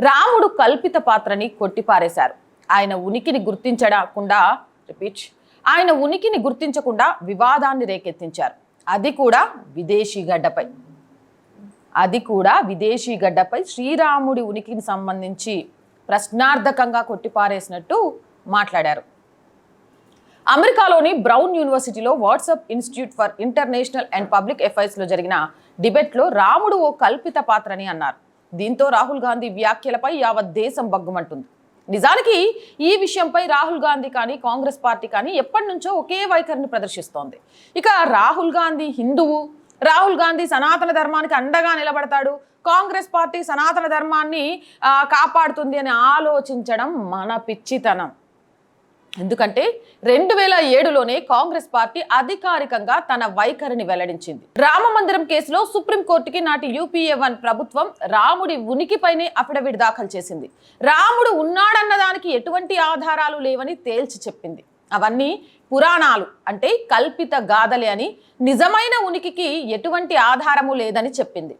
రాముడు కల్పిత పాత్రని కొట్టిపారేశారు. ఆయన ఉనికిని గుర్తించకుండా వివాదాన్ని రేకెత్తించారు. అది కూడా విదేశీ గడ్డపై శ్రీరాముడి ఉనికిని సంబంధించి ప్రశ్నార్థకంగా కొట్టిపారేసినట్టు మాట్లాడారు. అమెరికాలోని బ్రౌన్ యూనివర్సిటీలో WhatsApp institute for international and public affairs లో జరిగిన డిబేట్లో రాముడు ఓ కల్పిత పాత్రని అన్నారు. దీంతో రాహుల్ గాంధీ వ్యాఖ్యలపై యావత్ దేశం బగ్గుమంటుంది. నిజానికి ఈ విషయంపై రాహుల్ గాంధీ కానీ కాంగ్రెస్ పార్టీ కానీ ఎప్పటి నుంచో ఒకే వైఖరిని ప్రదర్శిస్తోంది. ఇక రాహుల్ గాంధీ హిందువు, రాహుల్ గాంధీ సనాతన ధర్మానికి అండగా నిలబడతాడు, కాంగ్రెస్ పార్టీ సనాతన ధర్మాన్ని కాపాడుతుంది అని ఆలోచించడం మన పిచ్చితనం. ఎందుకంటే 2007లోనే కాంగ్రెస్ పార్టీ అధికారికంగా తన వైఖరిని వెల్లడించింది. రామ మందిరం కేసులో సుప్రీంకోర్టుకి నాటి UPA 1 ప్రభుత్వం రాముడి ఉనికిపైనే అఫిడవిట్ దాఖలు చేసింది. రాముడు ఉన్నాడన్న దానికి ఎటువంటి ఆధారాలు లేవని తేల్చి చెప్పింది. అవన్నీ పురాణాలు, అంటే కల్పిత గాథలే అని, నిజమైన ఉనికికి ఎటువంటి ఆధారము లేదని చెప్పింది.